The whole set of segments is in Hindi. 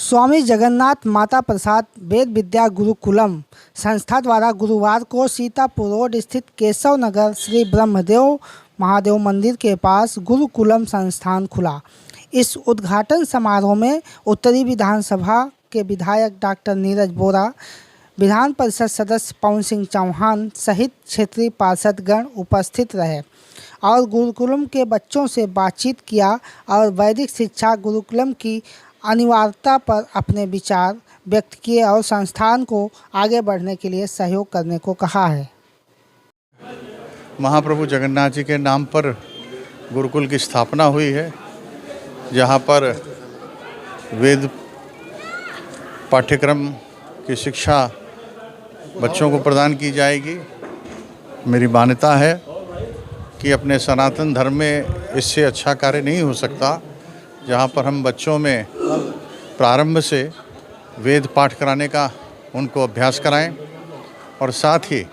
स्वामी जगन्नाथ माता प्रसाद वेद विद्या गुरुकुलम संस्था द्वारा गुरुवार को सीतापुर रोड स्थित केशव नगर श्री ब्रह्मदेव महादेव मंदिर के पास गुरुकुलम संस्थान खुला। इस उद्घाटन समारोह में उत्तरी विधानसभा के विधायक डॉक्टर नीरज बोरा, विधान परिषद सदस्य पवन सिंह चौहान सहित क्षेत्रीय पार्षदगण उपस्थित रहे और गुरुकुलम के बच्चों से बातचीत किया और वैदिक शिक्षा गुरुकुलम की अनिवार्यता पर अपने विचार व्यक्त किए और संस्थान को आगे बढ़ने के लिए सहयोग करने को कहा है। महाप्रभु जगन्नाथ जी के नाम पर गुरुकुल की स्थापना हुई है, जहाँ पर वेद पाठ्यक्रम की शिक्षा बच्चों को प्रदान की जाएगी। मेरी मान्यता है कि अपने सनातन धर्म में इससे अच्छा कार्य नहीं हो सकता, जहाँ पर हम बच्चों में प्रारंभ से वेद पाठ कराने का उनको अभ्यास कराएं और साथ ही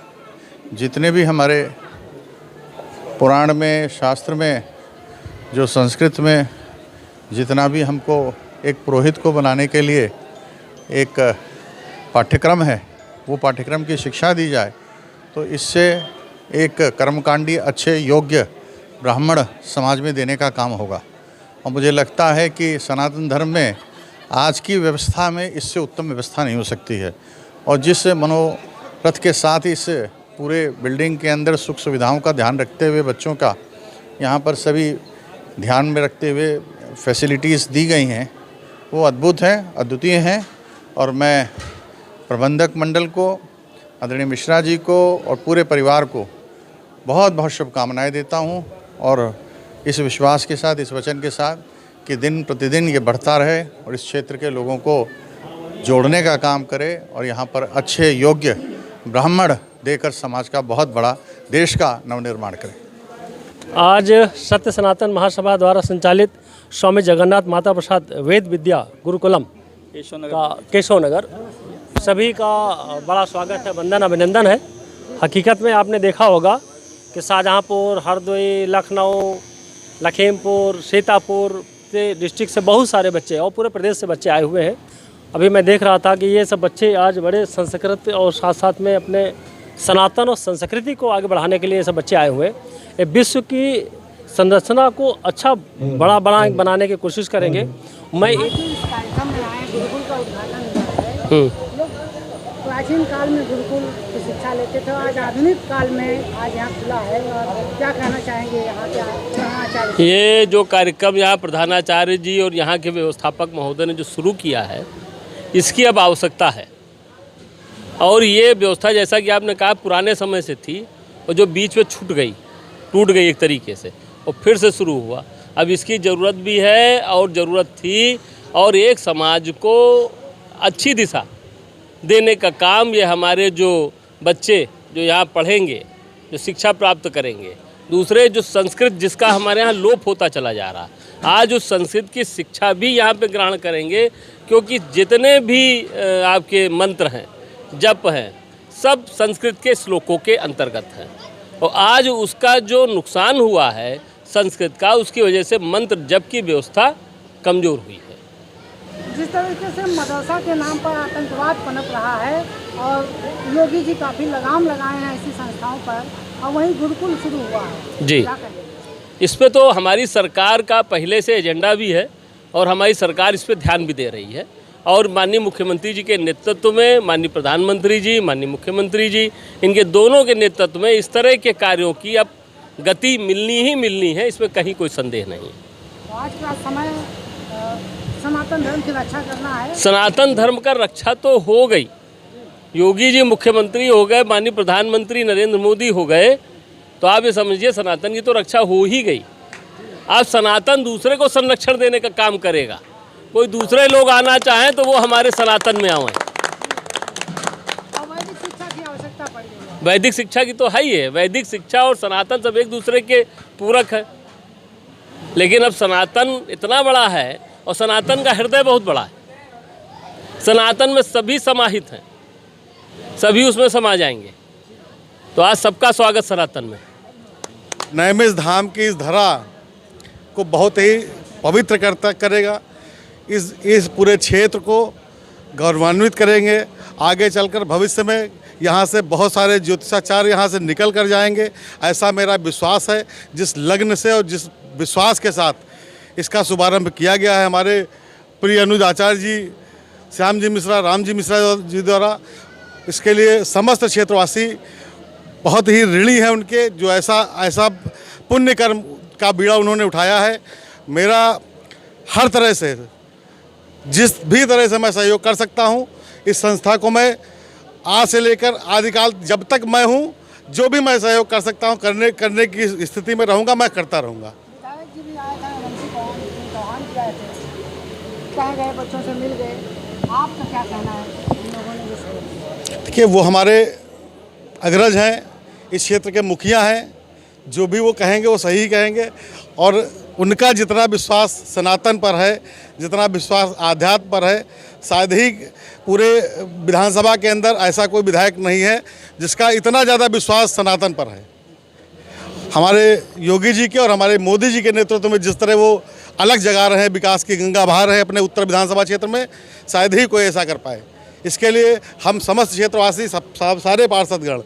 जितने भी हमारे पुराण में शास्त्र में जो संस्कृत में जितना भी हमको एक पुरोहित को बनाने के लिए एक पाठ्यक्रम है, वो पाठ्यक्रम की शिक्षा दी जाए, तो इससे एक कर्मकांडी अच्छे योग्य ब्राह्मण समाज में देने का काम होगा। और मुझे लगता है कि सनातन धर्म में आज की व्यवस्था में इससे उत्तम व्यवस्था नहीं हो सकती है। और जिस मनोरथ के साथ इस पूरे बिल्डिंग के अंदर सुख सुविधाओं का ध्यान रखते हुए बच्चों का यहाँ पर सभी ध्यान में रखते हुए फैसिलिटीज़ दी गई हैं, वो अद्भुत हैं, अद्वितीय हैं। और मैं प्रबंधक मंडल को, आदरणीय मिश्रा जी को और पूरे परिवार को बहुत बहुत शुभकामनाएं देता हूं और इस विश्वास के साथ, इस वचन के साथ कि दिन प्रतिदिन ये बढ़ता रहे और इस क्षेत्र के लोगों को जोड़ने का काम करे और यहाँ पर अच्छे योग्य ब्राह्मण देकर समाज का बहुत बड़ा, देश का नवनिर्माण करे। आज सत्य सनातन महासभा द्वारा संचालित स्वामी जगन्नाथ माता प्रसाद वेद विद्या गुरुकुलम केशव नगर सभी का बड़ा स्वागत है, वंदन अभिनंदन है। हकीकत में आपने देखा होगा कि शाहजहाँपुर, हरदोई, लखनऊ, लखीमपुर, सीतापुर से डिस्ट्रिक्ट से बहुत सारे बच्चे और पूरे प्रदेश से बच्चे आए हुए हैं। अभी मैं देख रहा था कि ये सब बच्चे आज बड़े संस्कृत और साथ साथ में अपने सनातन और संस्कृति को आगे बढ़ाने के लिए ये सब बच्चे आए हुए हैं। विश्व की संरचना को अच्छा बड़ा बनाने की कोशिश करेंगे। मैं कार्यक्रम में आए, गुरुकुल का उद्घाटन हुआ है। प्राचीन काल में गुरुकुल की शिक्षा लेते थे, आज आधुनिक काल में आज यहाँ खुला है और क्या कहना चाहेंगे यहाँ के प्रधानाचार्य? ये जो कार्यक्रम यहाँ प्रधानाचार्य जी और यहाँ के व्यवस्थापक महोदय ने जो शुरू किया है, इसकी अब आवश्यकता है। और ये व्यवस्था जैसा कि आपने कहा पुराने समय से थी और जो बीच में टूट गई एक तरीके से और फिर से शुरू हुआ। अब इसकी ज़रूरत भी है और ज़रूरत थी, और एक समाज को अच्छी दिशा देने का काम ये हमारे जो बच्चे जो यहाँ पढ़ेंगे, जो शिक्षा प्राप्त करेंगे, दूसरे जो संस्कृत जिसका हमारे यहाँ लोप होता चला जा रहा, आज उस संस्कृत की शिक्षा भी यहाँ पे ग्रहण करेंगे, क्योंकि जितने भी आपके मंत्र हैं, जप हैं, सब संस्कृत के श्लोकों के अंतर्गत हैं। और आज उसका जो नुकसान हुआ है संस्कृत का, उसकी वजह से मंत्र जप की व्यवस्था कमज़ोर हुई है। जिस तरीके से मदरसा के नाम पर आतंकवाद पनप रहा है और योगी जी काफ़ी लगाम लगाए हैं ऐसी संस्थाओं पर, और वहीं गुरुकुल शुरू हुआ है जी। इस पे तो हमारी सरकार का पहले से एजेंडा भी है और हमारी सरकार इस पे ध्यान भी दे रही है। और माननीय मुख्यमंत्री जी के नेतृत्व में, माननीय प्रधानमंत्री जी, माननीय मुख्यमंत्री जी, इनके दोनों के नेतृत्व में इस तरह के कार्यों की अब गति मिलनी है, इसमें कहीं कोई संदेह नहीं। आज का समय सनातन धर्म की रक्षा करना है। सनातन धर्म का रक्षा तो हो गई, योगी जी मुख्यमंत्री हो गए, माननीय प्रधानमंत्री नरेंद्र मोदी हो गए, तो आप ये समझिए सनातन की तो रक्षा हो ही गई। आज सनातन दूसरे को संरक्षण देने का काम करेगा। कोई दूसरे लोग आना चाहें तो वो हमारे सनातन में आएं। वैदिक शिक्षा की आवश्यकता पड़ी है। वैदिक शिक्षा की तो है ही है। वैदिक शिक्षा और सनातन सब एक दूसरे के पूरक है, लेकिन अब सनातन इतना बड़ा है और सनातन का हृदय बहुत बड़ा है। सनातन में सभी समाहित हैं, सभी उसमें समा जाएंगे। तो आज सबका स्वागत सनातन में। नैमिष धाम की इस धरा को बहुत ही पवित्र करेगा। इस पूरे क्षेत्र को गौरवान्वित करेंगे। आगे चलकर भविष्य में यहाँ से बहुत सारे ज्योतिषाचार्य यहाँ से निकल कर जाएंगे, ऐसा मेरा विश्वास है। जिस लग्न से और जिस विश्वास के साथ इसका शुभारंभ किया गया है हमारे प्रिय अनुज आचार्य जी, श्याम जी मिश्रा, राम जी मिश्रा जी द्वारा, इसके लिए समस्त क्षेत्रवासी बहुत ही ऋणी है उनके, जो ऐसा पुण्य कर्म का बीड़ा उन्होंने उठाया है। मेरा हर तरह से, जिस भी तरह से मैं सहयोग कर सकता हूं, इस संस्था को मैं आज से लेकर आदिकाल जब तक मैं हूं, जो भी मैं सहयोग कर सकता हूं करने की स्थिति में रहूंगा, मैं करता रहूंगा। बच्चों से मिल गए, आपका क्या कहना है इन लोगों ने? देखिए, वो हमारे अग्रज हैं, इस क्षेत्र के मुखिया हैं, जो भी वो कहेंगे वो सही कहेंगे। और उनका जितना विश्वास सनातन पर है, जितना विश्वास आध्यात्म पर है, शायद ही पूरे विधानसभा के अंदर ऐसा कोई विधायक नहीं है जिसका इतना ज़्यादा विश्वास सनातन पर है। हमारे योगी जी के और हमारे मोदी जी के नेतृत्व में जिस तरह वो अलग जगा रहे हैं, विकास की गंगा बहा रहे हैं अपने उत्तर विधानसभा क्षेत्र में, शायद ही कोई ऐसा कर पाए। इसके लिए हम समस्त क्षेत्रवासी, सारे पार्षदगण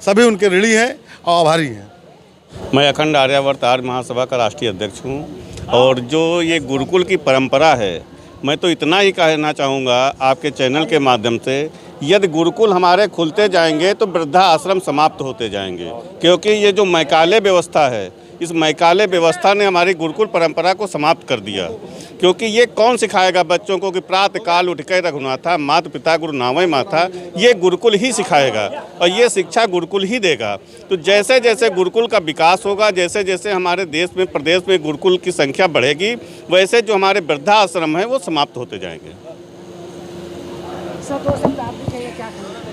सभी उनके ऋणी हैं और आभारी हैं। मैं अखंड आर्यावर्त आर्य महासभा का राष्ट्रीय अध्यक्ष हूं। और जो ये गुरुकुल की परंपरा है, मैं तो इतना ही कहना चाहूँगा आपके चैनल के माध्यम से, यदि गुरुकुल हमारे खुलते जाएंगे तो वृद्धा आश्रम समाप्त होते जाएंगे, क्योंकि ये जो मैकाले व्यवस्था है, इस मैकाले व्यवस्था ने हमारी गुरुकुल परंपरा को समाप्त कर दिया। क्योंकि ये कौन सिखाएगा बच्चों को कि प्रातः काल उठ कर रघुनाथा, माता पिता गुरु नावै माथा, ये गुरुकुल ही सिखाएगा और ये शिक्षा गुरुकुल ही देगा। तो जैसे जैसे गुरुकुल का विकास होगा, जैसे जैसे हमारे देश में, प्रदेश में गुरुकुल की संख्या बढ़ेगी, वैसे जो हमारे वृद्धाश्रम हैं वो समाप्त होते जाएंगे।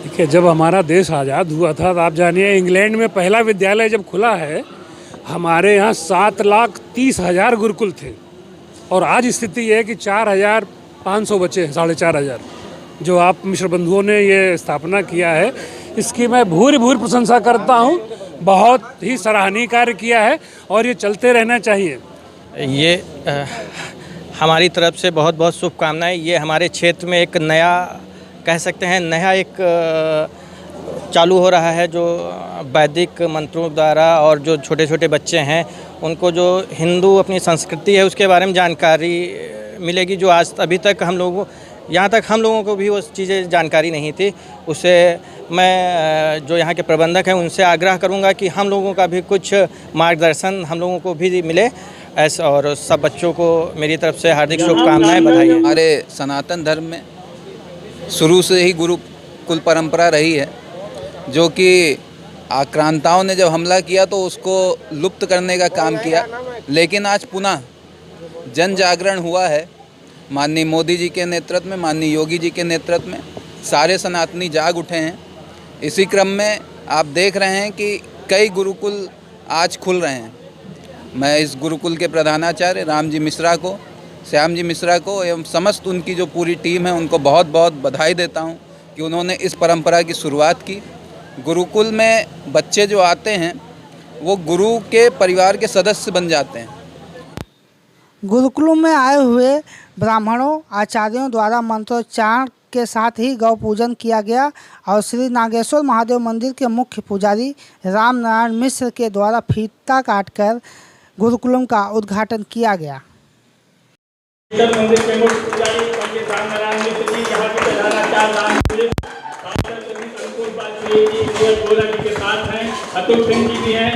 देखिए, जब हमारा देश आज़ाद हुआ था, तो आप जानिए इंग्लैंड में पहला विद्यालय जब खुला है, हमारे यहाँ 7,30,000 गुरुकुल थे। और आज स्थिति है कि 4,500 बच्चे हैं, 4,500। जो आप मिश्र बंधुओं ने ये स्थापना किया है, इसकी मैं भूरी प्रशंसा करता हूँ। बहुत ही सराहनीय कार्य किया है और ये चलते रहना चाहिए। ये हमारी तरफ से बहुत बहुत शुभकामनाएं। ये हमारे क्षेत्र में एक नया, कह सकते हैं नया एक चालू हो रहा है, जो वैदिक मंत्रों द्वारा, और जो छोटे छोटे बच्चे हैं उनको जो हिंदू अपनी संस्कृति है उसके बारे में जानकारी मिलेगी, जो आज अभी तक हम लोगों, यहाँ तक हम लोगों को भी वो चीज़ें जानकारी नहीं थी। उससे मैं जो यहाँ के प्रबंधक हैं उनसे आग्रह करूँगा कि हम लोगों का भी कुछ मार्गदर्शन हम लोगों को भी मिले ऐसा। और सब बच्चों को मेरी तरफ से हार्दिक शुभकामनाएं, बधाई। हमारे सनातन धर्म में शुरू से ही गुरुकुल परंपरा रही है, जो कि आक्रांताओं ने जब हमला किया तो उसको लुप्त करने का काम किया, लेकिन आज पुनः जन जागरण हुआ है। माननीय मोदी जी के नेतृत्व में, माननीय योगी जी के नेतृत्व में सारे सनातनी जाग उठे हैं। इसी क्रम में आप देख रहे हैं कि कई गुरुकुल आज खुल रहे हैं। मैं इस गुरुकुल के प्रधानाचार्य राम जी मिश्रा को, श्याम जी मिश्रा को एवं समस्त उनकी जो पूरी टीम है उनको बहुत बहुत बधाई देता हूं कि उन्होंने इस परंपरा की शुरुआत की। गुरुकुल में बच्चे जो आते हैं वो गुरु के परिवार के सदस्य बन जाते हैं। गुरुकुलों में आए हुए ब्राह्मणों, आचार्यों द्वारा मंत्रोच्चारण के साथ ही गौ पूजन किया गया और श्री नागेश्वर महादेव मंदिर के मुख्य पुजारी राम नारायण मिश्र के द्वारा फीता काटकर गुरुकुलम का उद्घाटन किया गया। मंदिर के मुख्य पुजारी पंडित राम नारायण मिश्र जी, यहाँ के प्रधानाचार्य के साथ हैं, अतुल सिंह जी भी हैं,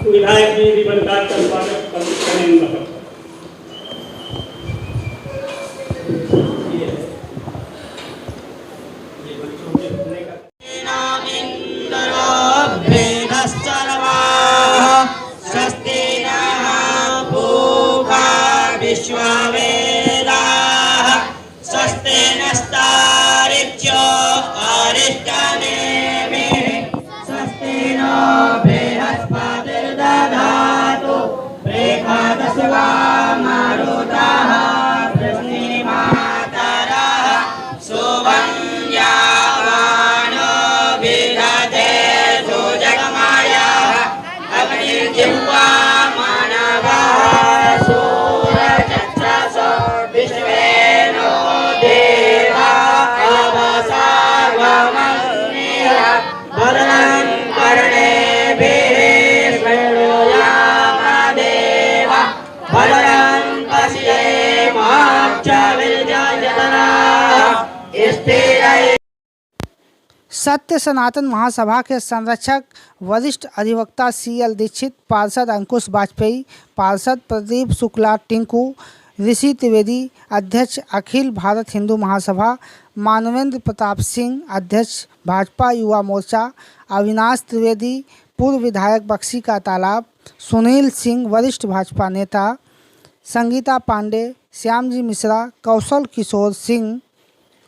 विधायक जी भी बनकर स्वागत करेंगे। मारुताः प्रश्निमात् सत्य सनातन महासभा के संरक्षक वरिष्ठ अधिवक्ता CL दीक्षित, पार्षद अंकुश वाजपेयी, पार्षद प्रदीप शुक्ला टिंकू, ऋषि त्रिवेदी, अध्यक्ष अखिल भारत हिंदू महासभा, मानवेंद्र प्रताप सिंह, अध्यक्ष भाजपा युवा मोर्चा, अविनाश त्रिवेदी, पूर्व विधायक बक्सी का तालाब, सुनील सिंह, वरिष्ठ भाजपा नेता, संगीता पांडे, श्यामजी मिश्रा, कौशल किशोर सिंह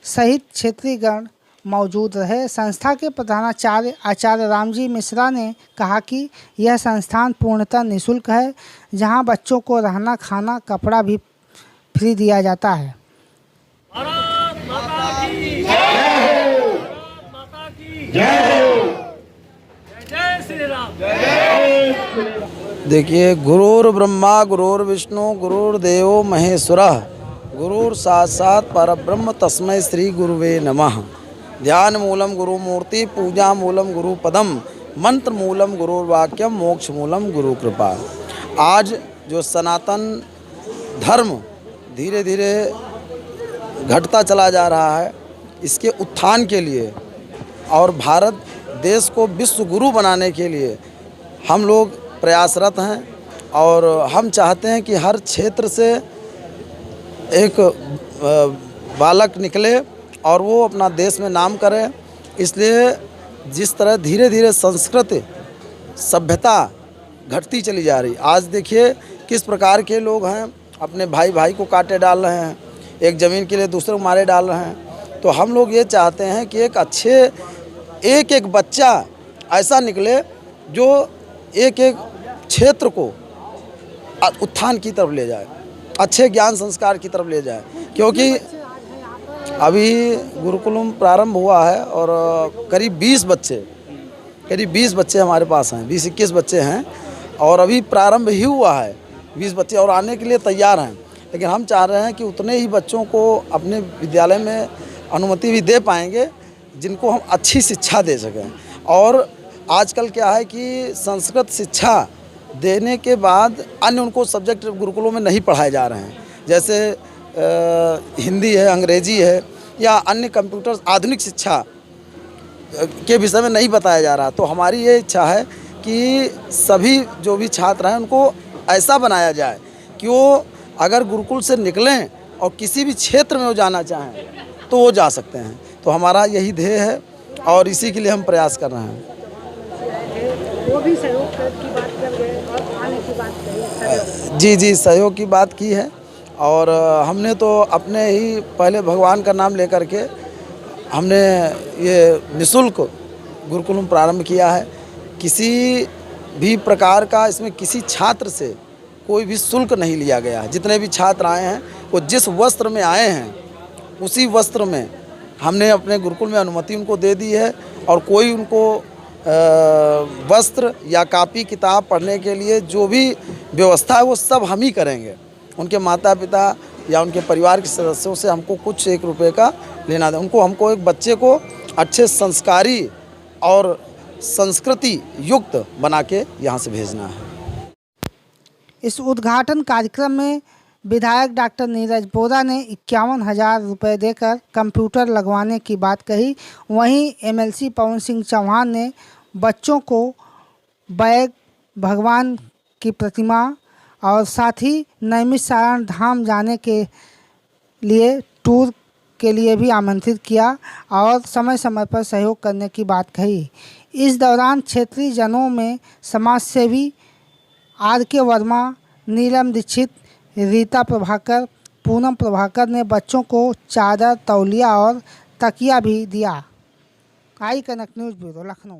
सहित क्षेत्रीयगण मौजूद रहे। संस्था के प्रधानाचार्य आचार्य रामजी मिश्रा ने कहा कि यह संस्थान पूर्णतः निःशुल्क है, जहां बच्चों को रहना, खाना, कपड़ा भी फ्री दिया जाता है। भारत माता की जय हो। भारत माता की जय हो। जय श्री राम। जय। देखिए, गुरुर् ब्रह्मा गुरुर्विष्णु गुरुर्देवो महेश्वरः, गुरुर् साक्षात् परब्रह्म तस्मै श्री गुरुवे नमः। ध्यान मूलम गुरु मूर्ति, पूजा मूलम गुरु पदम, मंत्र मूलम गुरुर्वाक्यम, मोक्ष मूलम गुरु कृपा। आज जो सनातन धर्म धीरे धीरे घटता चला जा रहा है, इसके उत्थान के लिए और भारत देश को विश्व गुरु बनाने के लिए हम लोग प्रयासरत हैं। और हम चाहते हैं कि हर क्षेत्र से एक बालक निकले और वो अपना देश में नाम करे। इसलिए जिस तरह धीरे धीरे संस्कृति सभ्यता घटती चली जा रही, आज देखिए किस प्रकार के लोग हैं, अपने भाई भाई को काटे डाल रहे हैं, एक ज़मीन के लिए दूसरे को मारे डाल रहे हैं। तो हम लोग ये चाहते हैं कि एक अच्छे एक बच्चा ऐसा निकले जो एक क्षेत्र को उत्थान की तरफ ले जाए, अच्छे ज्ञान संस्कार की तरफ ले जाए। क्योंकि अभी गुरुकुलम प्रारंभ हुआ है और करीब 20 बच्चे हमारे पास हैं, 20-21 बच्चे हैं और अभी प्रारंभ ही हुआ है। 20 बच्चे और आने के लिए तैयार हैं, लेकिन हम चाह रहे हैं कि उतने ही बच्चों को अपने विद्यालय में अनुमति भी दे पाएंगे जिनको हम अच्छी शिक्षा दे सकें। और आजकल क्या है कि संस्कृत शिक्षा देने के बाद अन्य उनको सब्जेक्ट गुरुकुलों में नहीं पढ़ाए जा रहे हैं, जैसे हिंदी है, अंग्रेजी है या अन्य कंप्यूटर आधुनिक शिक्षा के विषय में नहीं बताया जा रहा। तो हमारी ये इच्छा है कि सभी जो भी छात्र हैं उनको ऐसा बनाया जाए कि वो अगर गुरुकुल से निकलें और किसी भी क्षेत्र में वो जाना चाहें तो वो जा सकते हैं। तो हमारा यही ध्येय है और इसी के लिए हम प्रयास कर रहे हैं। वो भी सहयोग की बात कर रहे हैं और आने की बात कही। जी, सहयोग की बात की है और हमने तो अपने ही पहले भगवान का नाम लेकर के हमने ये निःशुल्क गुरुकुलम प्रारंभ किया है। किसी भी प्रकार का इसमें किसी छात्र से कोई भी शुल्क नहीं लिया गया। जितने भी छात्र आए हैं वो जिस वस्त्र में आए हैं उसी वस्त्र में हमने अपने गुरुकुल में अनुमति उनको दे दी है और कोई उनको वस्त्र या कॉपी किताब पढ़ने के लिए जो भी व्यवस्था है वो सब हम ही करेंगे। उनके माता पिता या उनके परिवार के सदस्यों से हमको कुछ 1 रुपये का लेना दें। हमको एक बच्चे को अच्छे संस्कारी और संस्कृति युक्त बना के यहाँ से भेजना है। इस उद्घाटन कार्यक्रम में विधायक डॉक्टर नीरज बोरा ने 51,000 रुपये देकर कंप्यूटर लगवाने की बात कही। वहीं MLC पवन सिंह चौहान ने बच्चों को बैग, भगवान की प्रतिमा और साथ ही नैमिषारण्य धाम जाने के लिए टूर के लिए भी आमंत्रित किया और समय समय पर सहयोग करने की बात कही। इस दौरान क्षेत्रीय जनों में समाजसेवी RK वर्मा, नीलम दीक्षित, रीता प्रभाकर, पूनम प्रभाकर ने बच्चों को चादर, तौलिया और तकिया भी दिया। आई कनक न्यूज़ ब्यूरो, लखनऊ।